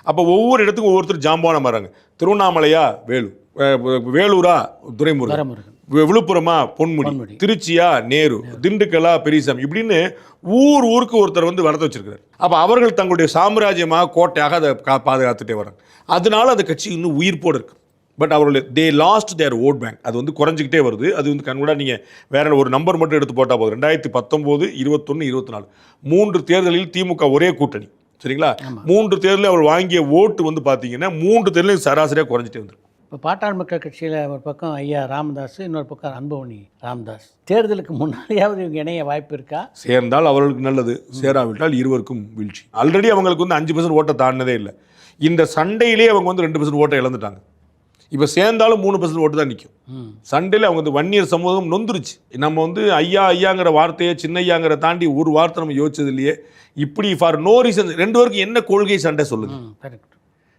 அப்போ ஒவ்வொரு இடத்துக்கும் ஒவ்வொருத்தர் ஜாம்பவானம் வராங்க. திருவண்ணாமலையா வேலு, வேலூரா துரைமுருகன், விழுப்புரமா பொன்முடி, திருச்சியா நேரு, திண்டுக்கலா பெரியசாமி, இப்படின்னு ஊருக்கு ஒருத்தர் வந்து வளர்த்து வச்சிருக்காரு. அப்போ அவர்கள் தங்களுடைய சாம்ராஜ்யமாக கோட்டையாக அதை பாதுகாத்துட்டே வராங்க. அதனால அந்த கட்சி இன்னும் உயிர்ப்போடு இருக்கு. பட் அவர்கள் they lost there vote bank. அது வந்து குறைஞ்சிக்கிட்டே வருது. அது வந்து கண்கூட நீங்கள் வேற ஒரு நம்பர் மட்டும் எடுத்து போட்டால் போதும். 2019, 21, 24 3 தேர்தலில் திமுக ஒரே கூட்டணி, சரிங்களா? 3 தேர்தலில் அவர் வாங்கிய ஓட்டு வந்து பார்த்தீங்கன்னா 3 தேர்தலையும் சராசரியாக குறைஞ்சிட்டே வந்துருக்கு. இப்போ பாட்டாளி மக்கள் கட்சியில் ஒரு பக்கம் ஐயா ராமதாஸ், இன்னொரு பக்கம் அன்புமணி ராமதாஸ். தேர்தலுக்கு முன்னாடியாவது இவங்க இணைய வாய்ப்பு இருக்கா? சேர்ந்தால் அவர்களுக்கு நல்லது, சேராவிட்டால் இருவருக்கும் வீழ்ச்சி. ஆல்ரெடி அவங்களுக்கு வந்து 5% ஓட்டை தாண்டினதே இல்லை. இந்த சண்டையிலே அவங்க வந்து 2% ஓட்டை இழந்துட்டாங்க. இப்போ சேர்ந்தாலும் 3% ஓட்டு தான் நிற்கும். சண்டையில் அவங்க வந்து வன்னியர் சமூகம் நொந்துருச்சு. நம்ம வந்து ஐயாங்கிற வார்த்தையை சின்ன ஐயாங்கிற தாண்டி ஒரு வார்த்தை நம்ம யோசிச்சது இல்லையே. இப்படி ஃபார் நோ ரீசன் 2 பேருக்கும் என்ன கொள்கை சண்டை சொல்லுங்க,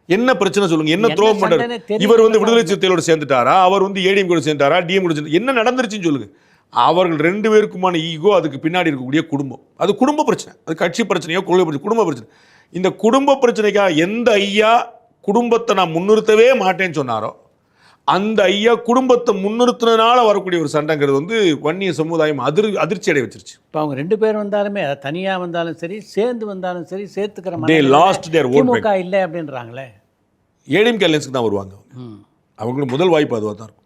என்ன பிரச்சனை சொல்லுங்க, என்ன துரோகம் பண்றாரு? இவர் வந்து விடுதலை சிறுத்தைகளோட சேர்ந்துட்டாரா, அவர் வந்து ஏடிஎம் கூட சேர்ந்தாரா, டிஎம் கூட சேர்ந்து, என்ன நடந்துருச்சுன்னு சொல்லுங்க. அவர்கள் 2 பேருக்குமான ஈகோ, அதுக்கு பின்னாடி இருக்கக்கூடிய குடும்பம், அது குடும்ப பிரச்சனை. அது கட்சி பிரச்சனையோ கொள்கை பிரச்சனை, குடும்ப பிரச்சனை. இந்த குடும்ப பிரச்சனைக்காக எந்த ஐயா குடும்பத்தை நான் முன்னிறுத்தவே மாட்டேன்னு சொன்னாரோ அந்த ஐயா குடும்பத்தை முன்னிறுத்தினால வரக்கூடிய ஒரு சண்டைங்கிறது வந்து வன்னிய சமுதாயம் அதிர்ச்சி அடைய வச்சிருச்சு. இப்போ அவங்க 2 பேர் வந்தாலுமே, தனியாக வந்தாலும் சரி, சேர்ந்து வந்தாலும் சரி, சேர்த்துக்கிற திமுக இல்லை அப்படின்றாங்களே. ஏடிஎம்கே அலையன்ஸ்க்கு தான் வருவாங்க. அவங்களுக்கு முதல் வாய்ப்பு அதுவாக தான் இருக்கும்.